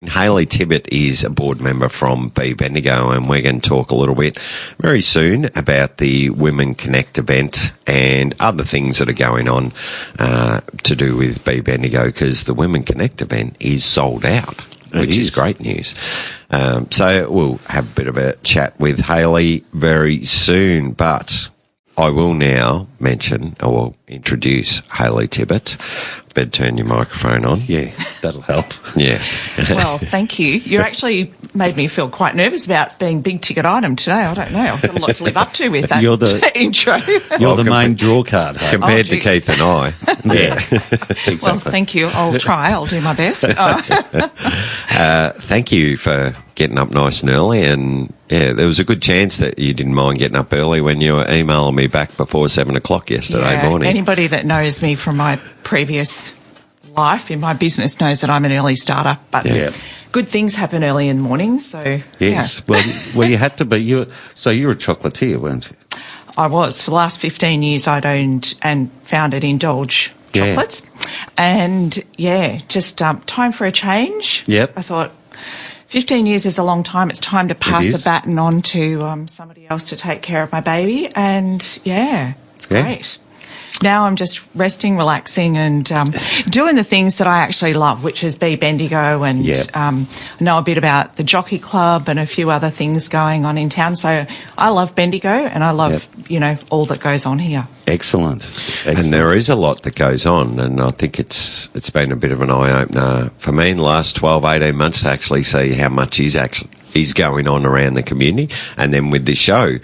Hayley Tibbett is a board member from Be.Bendigo, and we're going to talk a little bit very soon about the Women Connect event and other things that are going on to do with Be.Bendigo, because the Women Connect event is sold out, which is great news. So we'll have a bit of a chat with Hayley very soon, but I will now mention, or introduce Hayley Tibbett. Better turn your microphone on. Yeah, that'll help. Yeah. Well, thank you. You actually made me feel quite nervous about being big ticket item today. I don't know. I've got a lot to live up to with that intro. You're the main draw card. Hey? Compared to Keith and I. Yeah. Exactly. Well, thank you. I'll try. I'll do my best. Thank you for getting up nice and early, and yeah, there was a good chance that you didn't mind getting up early when you were emailing me back before 7 o'clock yesterday morning. Anybody that knows me from my previous life in my business knows that I'm an early starter, but good things happen early in the morning, so yes. Well, you had to be. You're a chocolatier, weren't you? I was. For the last 15 years I'd owned and founded Indulge Chocolates, and just time for a change. Yep. I thought 15 years is a long time. It's time to pass the baton on to somebody else to take care of my baby, and it's great. Now I'm just resting, relaxing, and doing the things that I actually love, which is Be.Bendigo, and know a bit about the Jockey Club and a few other things going on in town. So I love Bendigo, and I love all that goes on here. Excellent. And there is a lot that goes on, and I think it's been a bit of an eye-opener for me in the last 12, 18 months to actually see how much is going on around the community. And then with this show,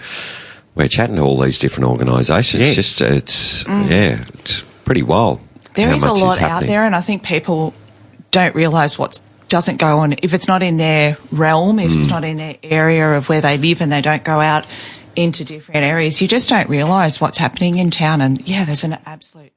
we're chatting to all these different organisations. It's pretty wild. There is a lot out there, and I think people don't realise what doesn't go on. If it's not in their realm, if it's not in their area of where they live, and they don't go out into different areas, you just don't realise what's happening in town. And there's an absolute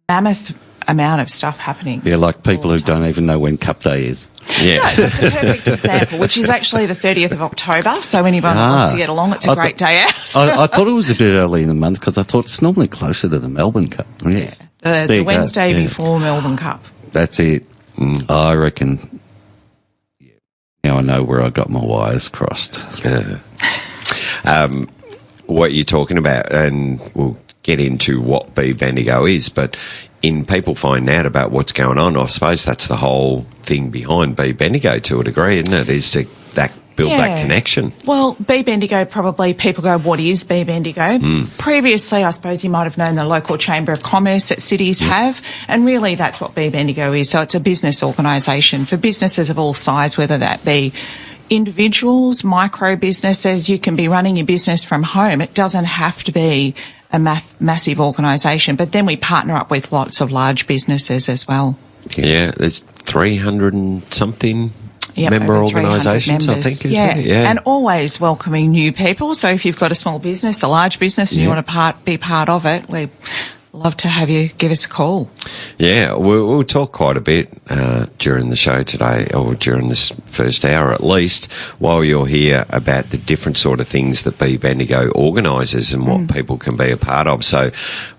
mammoth amount of stuff happening. Yeah, like people who don't even know when Cup Day is. Yeah. No, that's a perfect example, which is actually the 30th of October. So anyone that wants to get along, it's a great day out. I thought it was a bit early in the month, because I thought it's normally closer to the Melbourne Cup. Yes. The Wednesday before Melbourne Cup. That's it. I reckon. Yeah. Now I know where I got my wires crossed. What you're talking about, and we'll get into what Be.Bendigo is, but in people finding out about what's going on, I suppose that's the whole thing behind Be.Bendigo to a degree, isn't it? Is to build that connection. Well, Be.Bendigo, probably people go, what is Be.Bendigo? Previously, I suppose you might have known the local Chamber of Commerce that cities have, and really that's what Be.Bendigo is. So it's a business organisation for businesses of all size, whether that be individuals, micro businesses. You can be running your business from home. It doesn't have to be a massive organisation, but then we partner up with lots of large businesses as well. Yeah, there's 300 and something member organisations, I think, isn't it? Yeah, and always welcoming new people. So if you've got a small business, a large business, and you want to be part of it, we love to have you give us a call. Yeah, we'll talk quite a bit during the show today, or during this first hour at least, while you're here, about the different sort of things that Be.Bendigo organises and what people can be a part of. So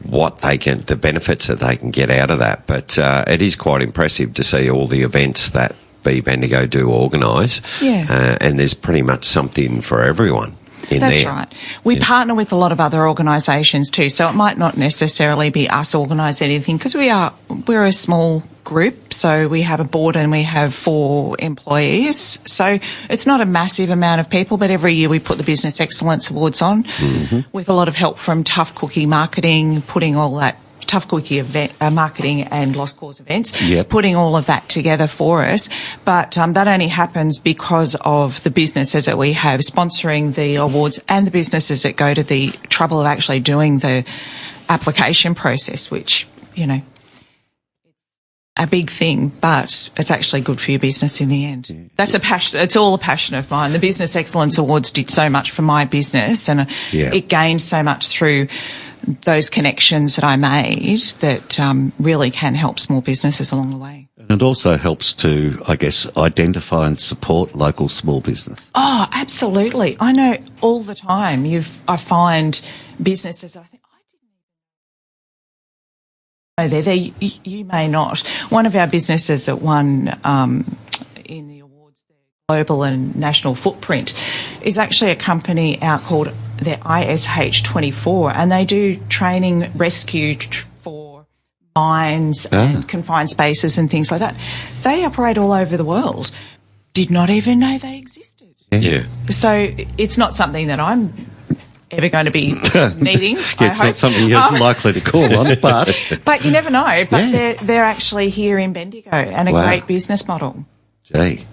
the benefits that they can get out of that. But it is quite impressive to see all the events that Be.Bendigo do organise. Yeah. And there's pretty much something for everyone. That's right. We partner with a lot of other organisations too, so it might not necessarily be us organising anything, because we're a small group, so we have a board and we have 4 employees. So it's not a massive amount of people, but every year we put the Business Excellence Awards on with a lot of help from Tough Cookie Marketing, putting all that Tough Cookie event, marketing and Lost Cause events, putting all of that together for us. But that only happens because of the businesses that we have sponsoring the awards and the businesses that go to the trouble of actually doing the application process, which, a big thing, but it's actually good for your business in the end. That's a passion. It's all a passion of mine. The Business Excellence Awards did so much for my business, and it gained so much through those connections that I made that really can help small businesses along the way. And it also helps to, I guess, identify and support local small business. Oh, absolutely. I know all the time I find businesses, I think, you may not. One of our businesses that won in the award global and national footprint, is actually a company out called the ISH24, and they do training rescue for mines and confined spaces and things like that. They operate all over the world. Did not even know they existed. Yeah. So it's not something that I'm ever going to be needing. It's not something you're likely to call on, but you never know. But they're actually here in Bendigo, and a great business model. Gee,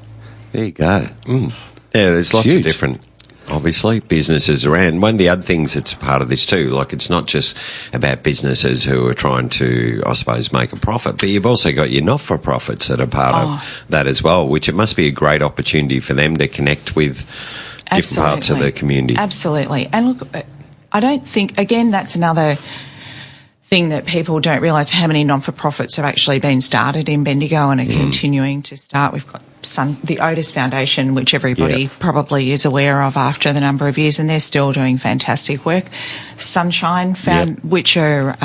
there you go. Yeah, there's lots of different, obviously, businesses around. One of the other things that's part of this too, like it's not just about businesses who are trying to, I suppose, make a profit, but you've also got your not-for-profits that are part of that as well, which it must be a great opportunity for them to connect with different parts of the community. Absolutely. And look, I don't think, again, that's another thing that people don't realise, how many non-for-profits have actually been started in Bendigo and are continuing to start. We've got the Otis Foundation, which everybody probably is aware of after the number of years, and they're still doing fantastic work. Sunshine, which are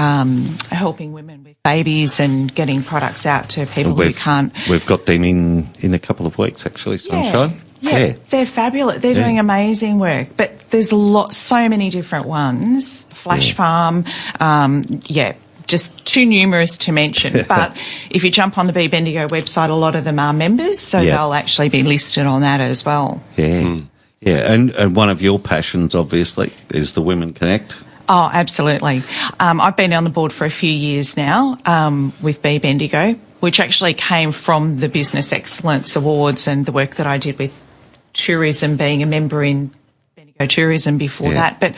helping women with babies and getting products out to people who can't. We've got them in a couple of weeks, actually, Sunshine. Yeah, they're fabulous. They're doing amazing work. But there's so many different ones. Flash Farm, just too numerous to mention. But if you jump on the Be.Bendigo website, a lot of them are members, so they'll actually be listed on that as well. Yeah, yeah. And one of your passions, obviously, is the Women Connect. Oh, absolutely. I've been on the board for a few years now with Be.Bendigo, which actually came from the Business Excellence Awards and the work that I did with tourism, being a member in Bendigo Tourism before that. But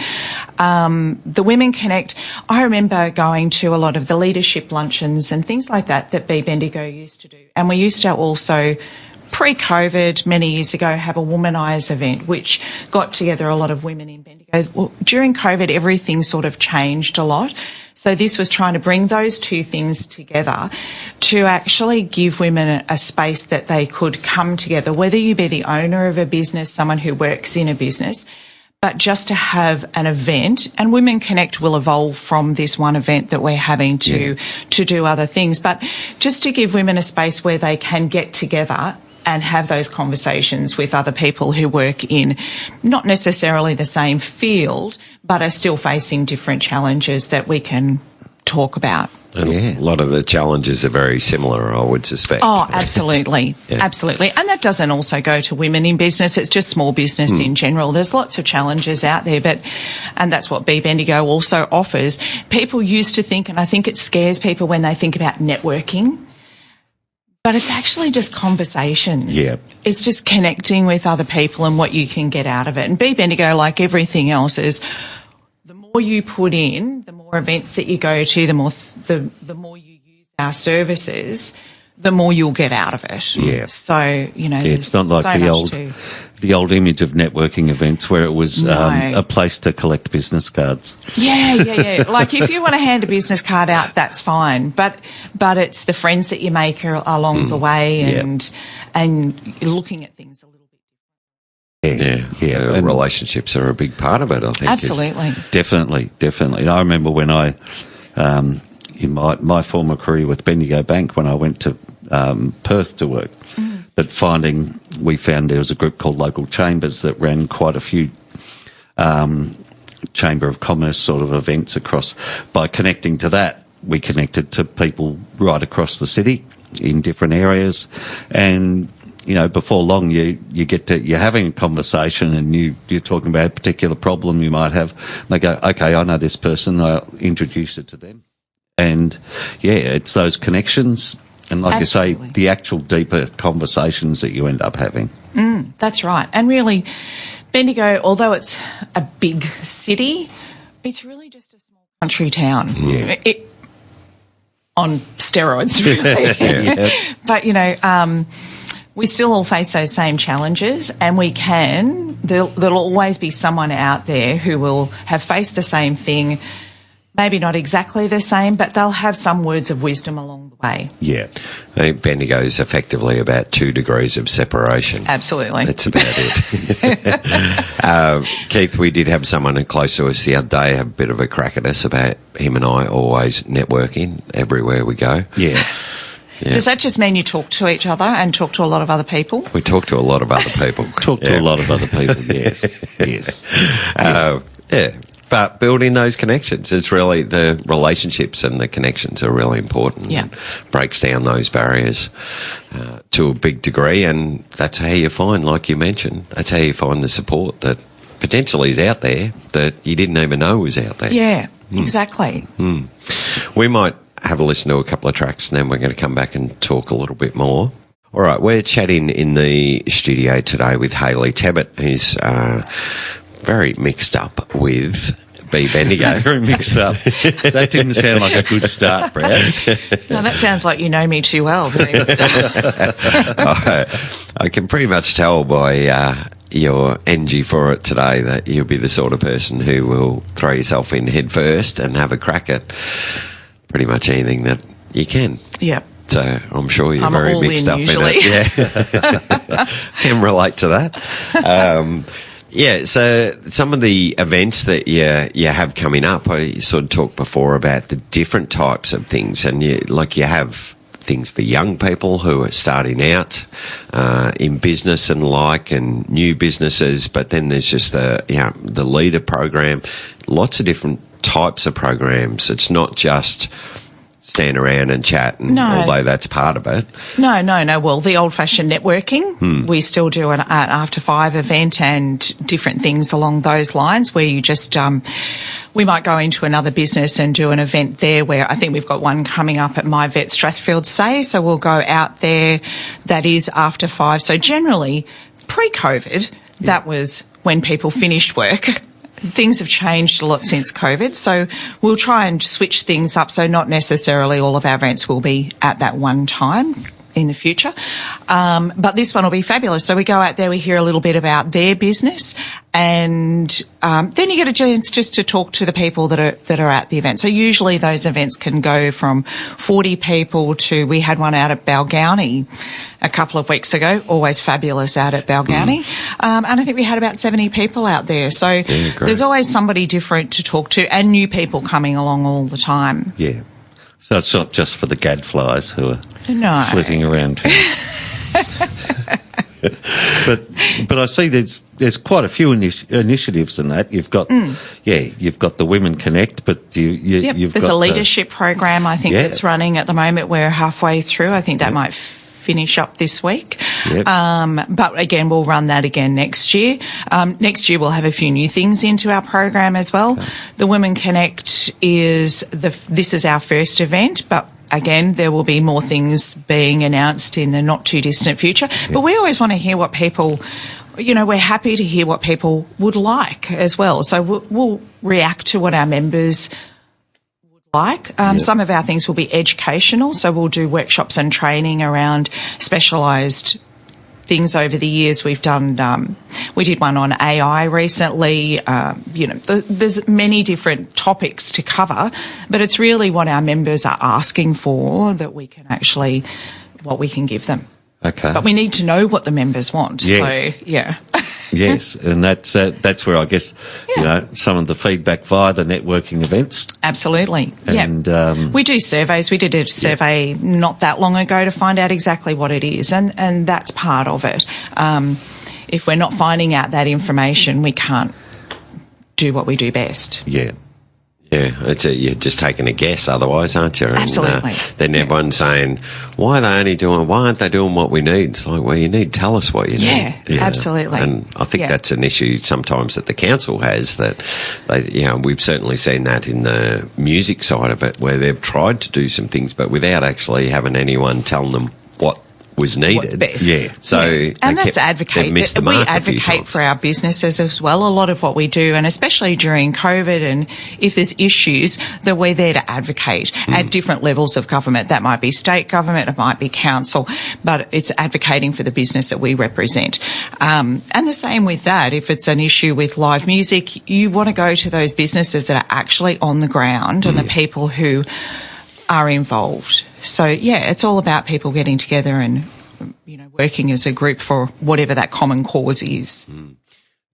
the Women Connect, I remember going to a lot of the leadership luncheons and things like that Be.Bendigo used to do. And we used to also, pre-COVID, many years ago, have a Womanize event, which got together a lot of women in Bendigo. Well, during COVID, everything sort of changed a lot. So this was trying to bring those two things together to actually give women a space that they could come together, whether you be the owner of a business, someone who works in a business, but just to have an event. And Women Connect will evolve from this one event that we're having to do other things, but just to give women a space where they can get together and have those conversations with other people who work in not necessarily the same field, but are still facing different challenges that we can talk about. A lot of the challenges are very similar, I would suspect. Oh, absolutely. Absolutely. And that doesn't also go to women in business. It's just small business in general. There's lots of challenges out there, and that's what Be.Bendigo also offers. People used to think, and I think it scares people when they think about networking, but it's actually just conversations. Yeah. It's just connecting with other people and what you can get out of it. And Be.Bendigo, like everything else, is the more you put in, the more events that you go to, the more you use our services, the more you'll get out of it. Yeah. So, it's not like the old image of networking events where it was a place to collect business cards. Yeah. Like if you want to hand a business card out, that's fine. But it's the friends that you make along the way and looking at things a little bit. Yeah. And relationships are a big part of it, I think. Absolutely. Definitely. And I remember when I, in my former career with Bendigo Bank, when I went to Perth to work, but we found there was a group called Local Chambers that ran quite a few Chamber of Commerce sort of events across. By connecting to that, we connected to people right across the city in different areas, and before long you're having a conversation and you're talking about a particular problem you might have. They go, okay, I know this person, I'll introduce it to them. And it's those connections. And like Absolutely. you say, the actual deeper conversations that you end up having. That's right. And really, Bendigo, although it's a big city, it's really just a small country town. On steroids, really. But, we still all face those same challenges, and there'll always be someone out there who will have faced the same thing. Maybe not exactly the same, but they'll have some words of wisdom along the way. Yeah. I think Bendigo is effectively about 2 degrees of separation. Absolutely. That's about it. Keith, we did have someone close to us the other day have a bit of a crack at us about him and I always networking everywhere we go. Yeah. Yeah. Does that just mean you talk to each other and talk to a lot of other people? We talk to a lot of other people. Talk to a lot of other people, yes. Yes. Yeah. But building those connections, it's really the relationships and the connections are really important. Yeah. Breaks down those barriers to a big degree, and that's how you find, like you mentioned, that's how you find the support that potentially is out there that you didn't even know was out there. Yeah, exactly. We might have a listen to a couple of tracks and then we're going to come back and talk a little bit more. All right, we're chatting in the studio today with Hayley Tibbett, who's very mixed up with Be.Bendigo. Very mixed up. That didn't sound like a good start, Brad. No, that sounds like you know me too well. Very mixed up. I can pretty much tell by your energy for it today that you'll be the sort of person who will throw yourself in head first and have a crack at pretty much anything that you can. Yep. So I'm sure you're I'm very all mixed in up usually. in it. Yeah. Can relate to that. Yeah, so some of the events that you have coming up, I sort of talked before about the different types of things, and you have things for young people who are starting out in business and and new businesses, but then there's just the leader program, lots of different types of programs. It's not just stand around and chat, and although that's part of it. No. Well, the old-fashioned networking, we still do an after 5 event and different things along those lines where you just, we might go into another business and do an event there where I think we've got one coming up at My Vet Strathfield Say, so we'll go out there. That is after 5. So generally, pre-COVID, that was when people finished work. Things have changed a lot since COVID, so we'll try and switch things up. So not necessarily all of our events will be at that one time in the future. But this one will be fabulous. So we go out there, we hear a little bit about their business, and then you get a chance just to talk to the people that are at the event. So usually those events can go from 40 people to, we had one out at Balgownie a couple of weeks ago, always fabulous out at Balgownie. And I think we had about 70 people out there. So there's always somebody different to talk to and new people coming along all the time. Yeah. So it's not just for the gadflies who are flitting around town. But I see there's quite a few initiatives in that. You've got you've got the Women Connect, but you've there's got a leadership program I think that's running at the moment. We're halfway through. I think that might finish up this week. Yep. But again, we'll run that again next year. Next year we'll have a few new things into our program as well. Okay. The Women Connect this is our first event, but again, there will be more things being announced in the not too distant future. Yep. But we always want to hear what people, we're happy to hear what people would like as well. So we'll react to what our members like. Some of our things will be educational, so we'll do workshops and training around specialised things over the years. We've done, we did one on AI recently. There's many different topics to cover, but it's really what our members are asking for that we can actually, what we can give them. Okay. But we need to know what the members want. Yes. So, yeah. Yes, and that's where I guess some of the feedback via the networking events. Absolutely. And we do surveys. We did a survey not that long ago to find out exactly what it is, and that's part of it. If we're not finding out that information, we can't do what we do best. Yeah. Yeah, you're just taking a guess otherwise, aren't you? Absolutely. And, then everyone's saying, why aren't they doing what we need? It's like, well, you need to tell us what you need. Yeah, absolutely. And I think that's an issue sometimes that the council has, that we've certainly seen that in the music side of it, where they've tried to do some things, but without actually having anyone telling them what was needed. Best. Yeah. So and that's advocate. We advocate for our businesses as well. A lot of what we do, and especially during COVID, and if there's issues, that we're there to advocate at different levels of government. That might be state government, it might be council, but it's advocating for the business that we represent. And the same with that. If it's an issue with live music, you want to go to those businesses that are actually on the ground and the people who are involved. So, it's all about people getting together and, working as a group for whatever that common cause is.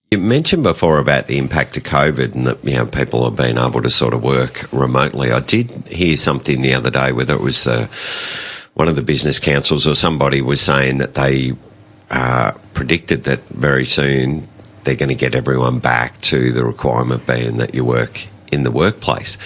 You mentioned before about the impact of COVID and that, people have been able to sort of work remotely. I did hear something the other day, whether it was one of the business councils or somebody was saying that they predicted that very soon they're going to get everyone back to the requirement being that you work in the workplace.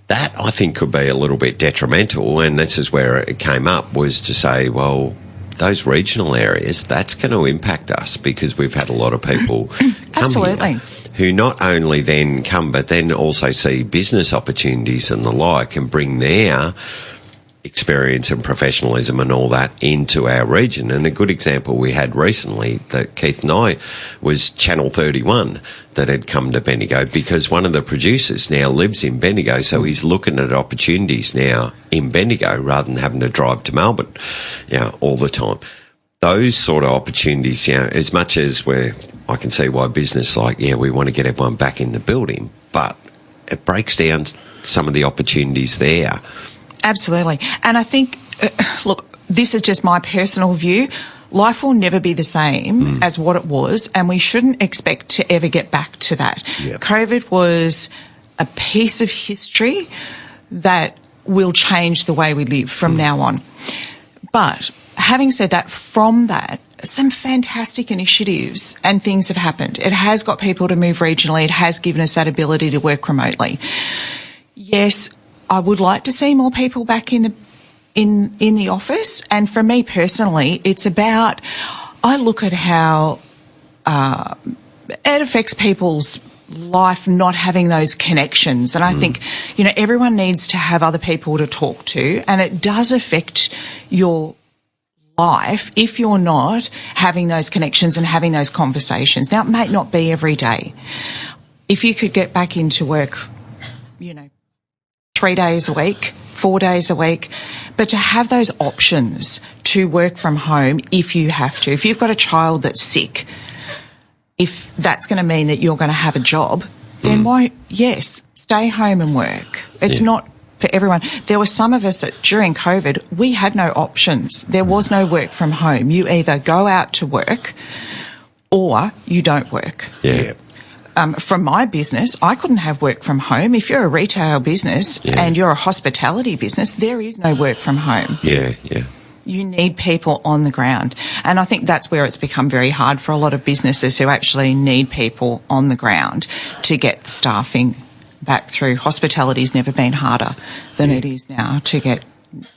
That, I think, could be a little bit detrimental, and this is where it came up, was to say, well, those regional areas, that's going to impact us because we've had a lot of people come here who not only then come but then also see business opportunities and the like and bring their experience and professionalism and all that into our region. And a good example we had recently that Keith and I was Channel 31 that had come to Bendigo because one of the producers now lives in Bendigo, so he's looking at opportunities now in Bendigo rather than having to drive to Melbourne, all the time. Those sort of opportunities, as much as I can see why business we want to get everyone back in the building, but it breaks down some of the opportunities there. Absolutely. And I think, look, this is just my personal view. Life will never be the same as what it was, and we shouldn't expect to ever get back to that. Yep. COVID was a piece of history that will change the way we live from now on. But having said that, from that, some fantastic initiatives and things have happened. It has got people to move regionally. It has given us that ability to work remotely. Yes, I would like to see more people back in the office, and for me personally, it's about, I look at how it affects people's life not having those connections, and I think everyone needs to have other people to talk to, and it does affect your life if you're not having those connections and having those conversations. Now, it may not be every day. If you could get back into work, 3 days a week, 4 days a week, but to have those options to work from home if you have to. If you've got a child that's sick, if that's going to mean that you're going to have a job, then stay home and work. It's not for everyone. There were some of us that during COVID, we had no options. There was no work from home. You either go out to work or you don't work. Yeah. From my business, I couldn't have work from home. If you're a retail business and you're a hospitality business, there is no work from home. Yeah. You need people on the ground. And I think that's where it's become very hard for a lot of businesses who actually need people on the ground to get the staffing back through. Hospitality's never been harder than it is now to get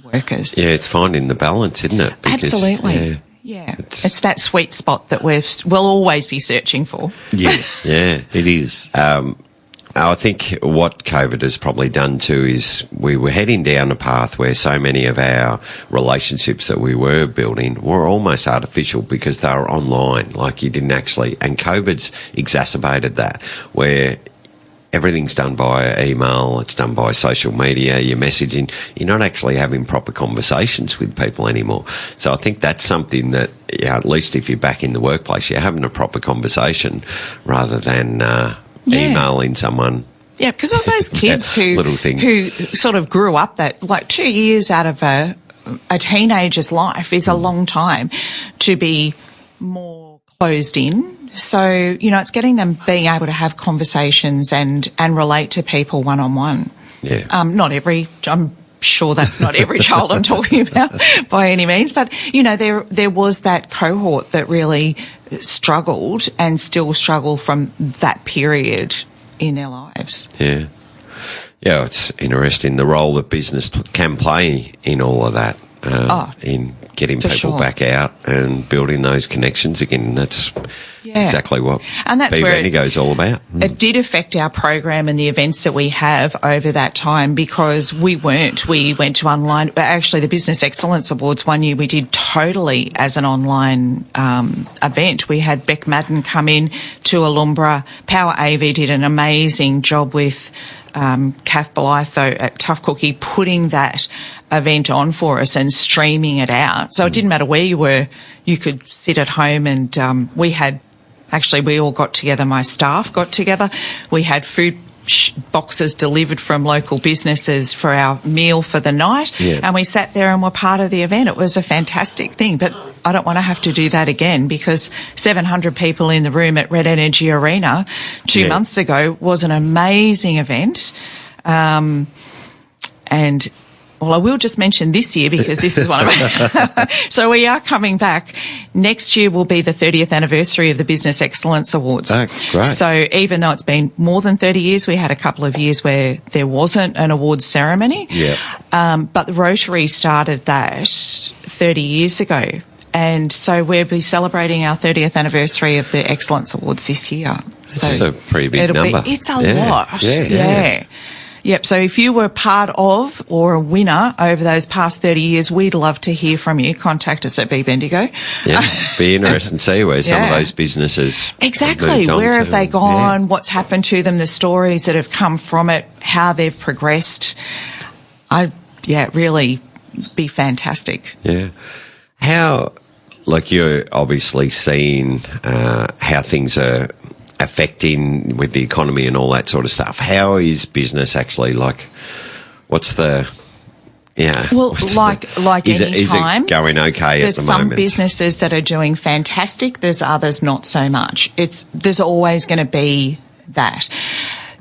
workers. Yeah, it's finding the balance, isn't it? Because, absolutely. Yeah, it's that sweet spot that we'll always be searching for. Yes, it is. I think what COVID has probably done too is we were heading down a path where so many of our relationships that we were building were almost artificial because they were online, like you didn't actually, and COVID's exacerbated that, where everything's done via email, it's done by social media, your messaging. You're not actually having proper conversations with people anymore. So I think that's something that, at least if you're back in the workplace, you're having a proper conversation rather than emailing someone. Yeah, because of those kids who sort of grew up that, 2 years out of a teenager's life is a long time to be more closed in. So, it's getting them being able to have conversations and relate to people one-on-one. Yeah. I'm sure that's not every child I'm talking about by any means, but, there was that cohort that really struggled and still struggle from that period in their lives. Yeah. Yeah, it's interesting the role that business can play in all of that, in getting people back out and building those connections again. That's exactly what Be.Bendigo is all about. It did affect our program and the events that we have over that time because we went to online. Actually, the Business Excellence Awards one year we did totally as an online event. We had Beck Madden come in to Alumbra. Power AV did an amazing job with Kath Blythe at Tough Cookie putting that event on for us and streaming it out. So it didn't matter where you were, you could sit at home and we all got together, my staff got together. We had food boxes delivered from local businesses for our meal for the night and we sat there and were part of the event. It was a fantastic thing, but I don't want to have to do that again because 700 people in the room at Red Energy Arena 2 months ago was an amazing event. And Well, I will just mention this year because this is one of our... So we are coming back. Next year will be the 30th anniversary of the Business Excellence Awards. Oh, great. So even though it's been more than 30 years, we had a couple of years where there wasn't an awards ceremony. Yeah. But the Rotary started that 30 years ago. And so we'll be celebrating our 30th anniversary of the Excellence Awards this year. It's a pretty big number. It's a lot. Yeah. Yep. So if you were part of or a winner over those past 30 years, we'd love to hear from you. Contact us at Be.Bendigo. Yeah. Be interesting to see where some of those businesses exactly. Where have they gone? What's happened to them? The stories that have come from it, how they've progressed. Really be fantastic. Yeah. How, like, you're obviously seeing how things are affecting with the economy and all that sort of stuff. How is business actually, like, what's the... Yeah. Well, like any time, is it going okay at the moment? There's some businesses that are doing fantastic. There's others not so much. There's always going to be that.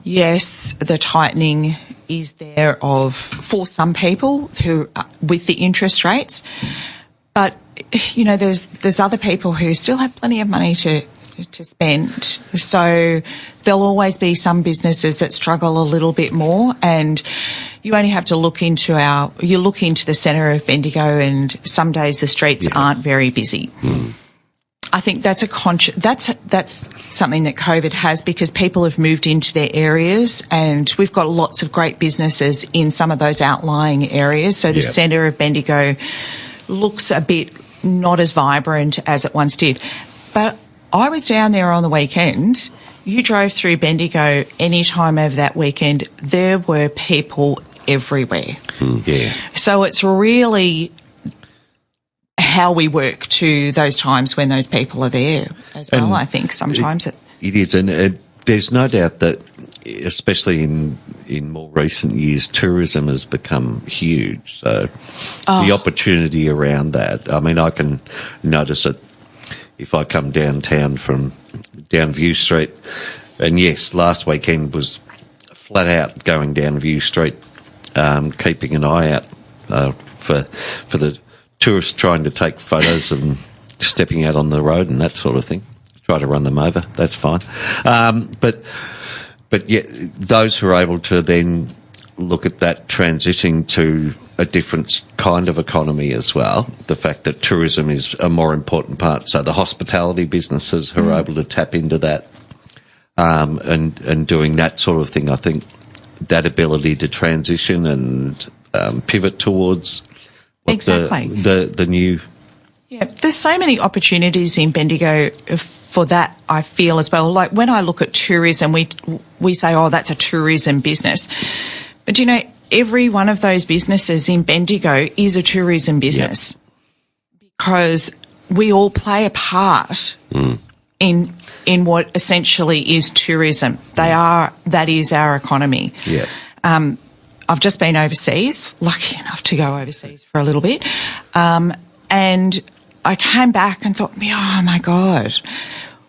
Yes, the tightening is there for some people who with the interest rates, but you know, there's other people who still have plenty of money to spend. So there'll always be some businesses that struggle a little bit more, and you only have to look into the centre of Bendigo, and some days the streets aren't very busy. I think that's that's something that COVID has, because people have moved into their areas, and we've got lots of great businesses in some of those outlying areas. So the centre of Bendigo looks a bit not as vibrant as it once did. But I was down there on the weekend. You drove through Bendigo any time over that weekend, there were people everywhere. So it's really how we work to those times when those people are there as well. And I think sometimes it is, and there's no doubt that, especially in more recent years, tourism has become huge. So the opportunity around that, I mean, I can notice it if I come downtown from down View Street, and yes, last weekend was flat out going down View Street, keeping an eye out for the tourists trying to take photos and stepping out on the road and that sort of thing. Try to run them over, that's fine. But yet those who are able to then look at that transitioning to a different kind of economy as well, the fact that tourism is a more important part. So the hospitality businesses who are able to tap into that and doing that sort of thing, I think that ability to transition and pivot towards the new... Yeah, there's so many opportunities in Bendigo for that, I feel, as well. Like when I look at tourism, we say, oh, that's a tourism business. But, you know, every one of those businesses in Bendigo is a tourism business because we all play a part in what essentially is tourism. That is our economy. Yeah. I've just been overseas, lucky enough to go overseas for a little bit, and I came back and thought, oh, my God,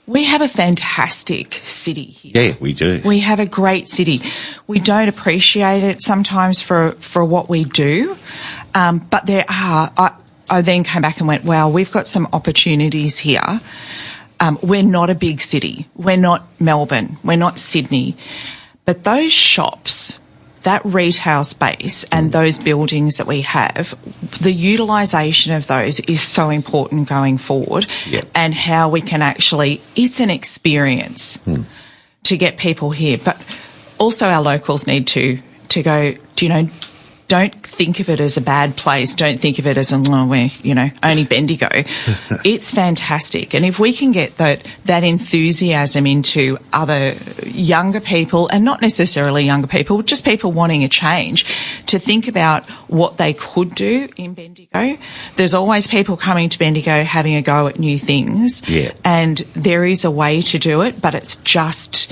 we have a fantastic city here. Yeah, we do. We have a great city. We don't appreciate it sometimes for what we do, but there are. I then came back and went, wow, we've got some opportunities here. We're not a big city. We're not Melbourne. We're not Sydney. But those shops, that retail space and those buildings that we have, the utilisation of those is so important going forward, and how we can actually, it's an experience to get people here. But also our locals need to go, don't think of it as a bad place. Don't think of it as, we're, only Bendigo. It's fantastic. And if we can get that enthusiasm into other younger people, and not necessarily younger people, just people wanting a change, to think about what they could do in Bendigo. There's always people coming to Bendigo having a go at new things. Yeah. And there is a way to do it, but it's just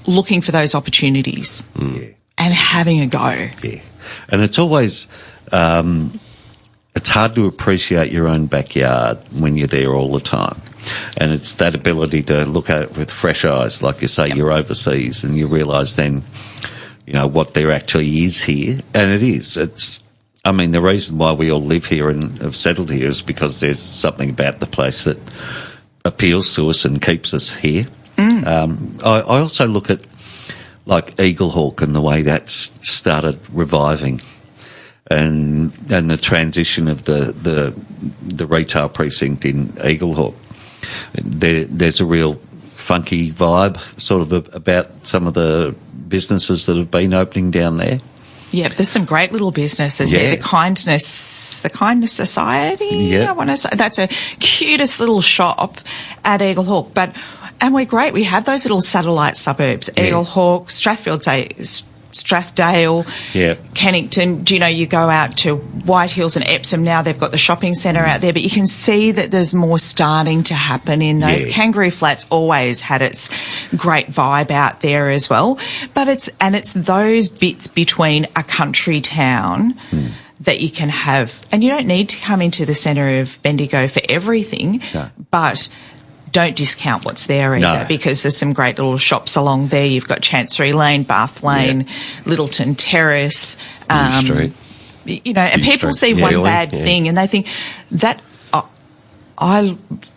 looking for those opportunities. And having a go. Yeah. And it's always, it's hard to appreciate your own backyard when you're there all the time. And it's that ability to look at it with fresh eyes. Like you say, you're overseas and you realise then what there actually is here. And it is. The reason why we all live here and have settled here is because there's something about the place that appeals to us and keeps us here. I also look at like Eaglehawk and the way that's started reviving, and the transition of the retail precinct in Eaglehawk. There's a real funky vibe sort of about some of the businesses that have been opening down there. Yeah, there's some great little businesses there. The Kindness Society, I want to say. That's a cutest little shop at Eaglehawk. And we're great. We have those little satellite suburbs, Eaglehawk, Strathdale, Kennington. You go out to White Hills and Epsom now. They've got the shopping centre out there, but you can see that there's more starting to happen in those. Kangaroo Flat's always had its great vibe out there as well. But it's those bits between a country town that you can have. And you don't need to come into the centre of Bendigo for everything, but don't discount what's there either, because there's some great little shops along there. You've got Chancery Lane, Bath Lane, Littleton Terrace. Street. And people see one bad thing and they think that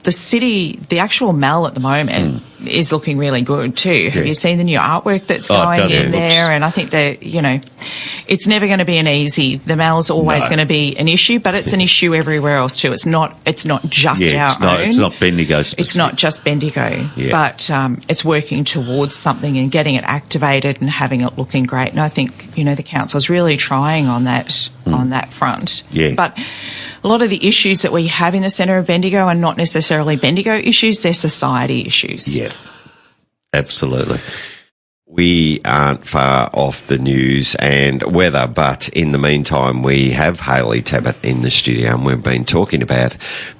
the city, the actual mall at the moment is looking really good too. Have you seen the new artwork that's going in there? And I think that, it's never going to be the mall's always going to be an issue, but it's an issue everywhere else too. It's not just our own. It's not Bendigo specific. It's not just Bendigo, but it's working towards something and getting it activated and having it looking great. And I think, the council's really trying on that front. Yeah. But a lot of the issues that we have in the centre of Bendigo are not necessarily Bendigo issues, they're society issues. Yeah, absolutely. We aren't far off the news and weather, but in the meantime, we have Hayley Tibbett in the studio and we've been talking about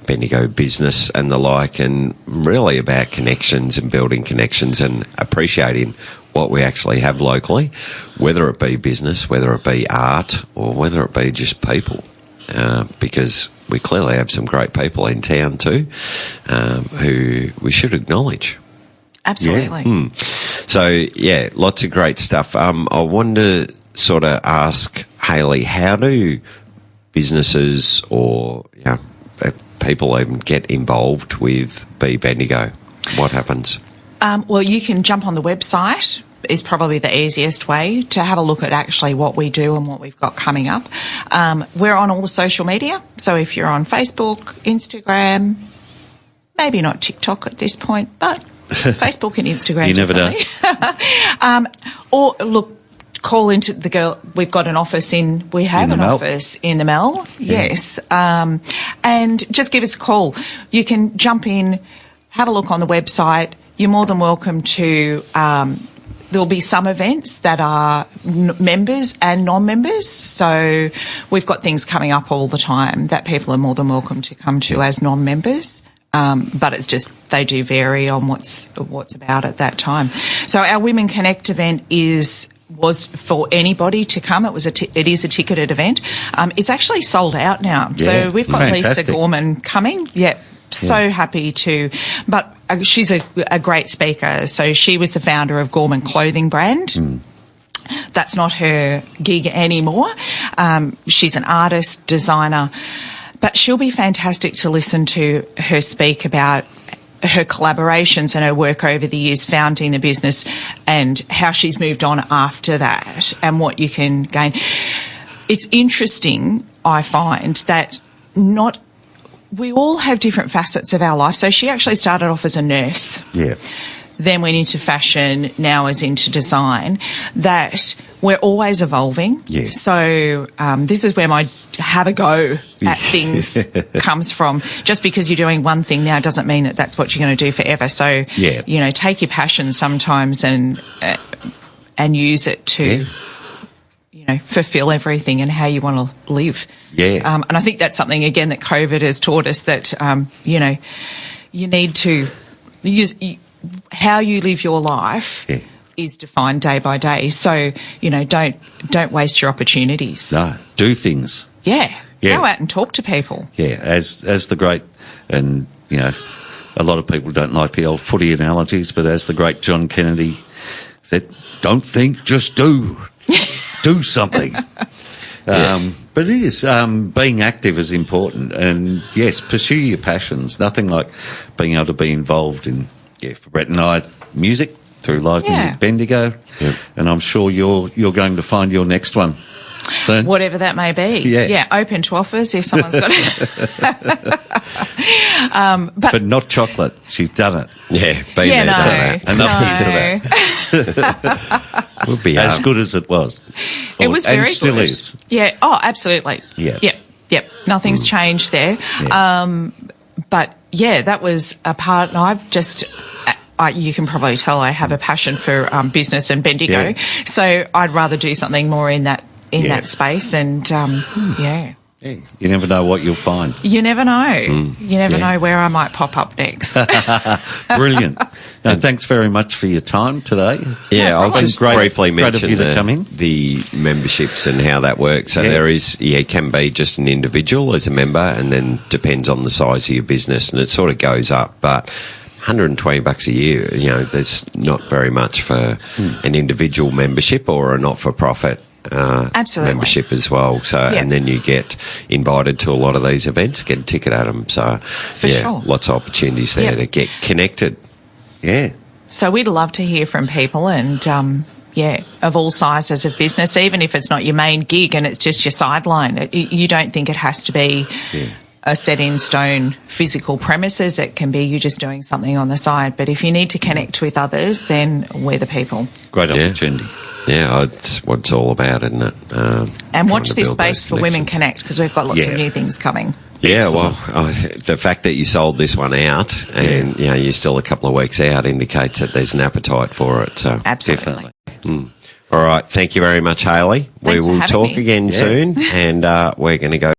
Bendigo business and the like, and really about connections and building connections and appreciating what we actually have locally, whether it be business, whether it be art, or whether it be just people. Because we clearly have some great people in town too, who we should acknowledge. Absolutely. So, lots of great stuff. I wanted to sort of ask Hayley, how do businesses or people even get involved with Be.Bendigo? What happens? Well, you can jump on the website. Is probably the easiest way to have a look at actually what we do and what we've got coming up. We're on all the social media. So if you're on Facebook, Instagram, maybe not TikTok at this point, but Facebook and Instagram. You never know. Or look, call into the girl. We've got an office office in the Mel. Yes. And just give us a call. You can jump in, have a look on the website. You're more than welcome to, there'll be some events that are members and non-members. So we've got things coming up all the time that people are more than welcome to come to as non-members. But it's just, they do vary on what's about at that time. So our Women Connect event was for anybody to come. It is a ticketed event. It's actually sold out now. So we've got fantastic. Lisa Gorman coming. So happy to, but she's a great speaker. So she was the founder of Gorman Clothing Brand. That's not her gig anymore. She's an artist, designer, but she'll be fantastic to listen to her speak about her collaborations and her work over the years founding the business and how she's moved on after that and what you can gain. It's interesting, I find, that we all have different facets of our life. So she actually started off as a nurse. Yeah. Then went into fashion, now is into design, that we're always evolving. Yes. So this is where my have a go at things comes from. Just because you're doing one thing now doesn't mean that that's what you're going to do forever. So, take your passion sometimes and use it to... fulfill everything and how you want to live. Yeah. And I think that's something, again, that COVID has taught us that, you need to use how you live your life is defined day by day. So, don't waste your opportunities. No, do things. Yeah. Go out and talk to people. Yeah, as the great, and, a lot of people don't like the old footy analogies, but as the great John Kennedy said, don't think, just do. do something. But it is, being active is important, and yes, pursue your passions. Nothing like being able to be involved in, for Brett and I, music through Live Music Bendigo, and I'm sure you're going to find your next one soon. Whatever that may be. Yeah, open to offers if someone's got it. But not chocolate. She's done it. Yeah, been there, done that. Enough years of that. Would be as good as it was. It was very and still good. is. Yeah. Oh, absolutely. Yeah. Yep. Nothing's changed there. Yeah. But yeah, that was a part. And I've just, you can probably tell I have a passion for business and Bendigo. Yeah. So I'd rather do something more in that space. And Yeah. You never know what you'll find. You never know. You never know where I might pop up next. Brilliant. No, thanks very much for your time today. Yeah, I'll just briefly mention the memberships and how that works. So there is, can be just an individual as a member, and then depends on the size of your business, and it sort of goes up. But $120 a year, there's not very much for an individual membership or a not-for-profit. Absolutely. Membership as well. So, and then you get invited to a lot of these events, get a ticket at them. So, sure. Lots of opportunities there to get connected. Yeah. So we'd love to hear from people and, of all sizes of business, even if it's not your main gig and it's just your sideline. You don't think it has to be a set in stone physical premises. It can be you just doing something on the side. But if you need to connect with others, then we're the people. Great opportunity. Yeah, it's what it's all about, isn't it? And watch this space for Women Connect, because we've got lots of new things coming. Yeah, well, the fact that you sold this one out and you're still a couple of weeks out indicates that there's an appetite for it. So absolutely. Definitely. All right, thank you very much, Hayley. Thanks we will talk me. again soon, and we're going to go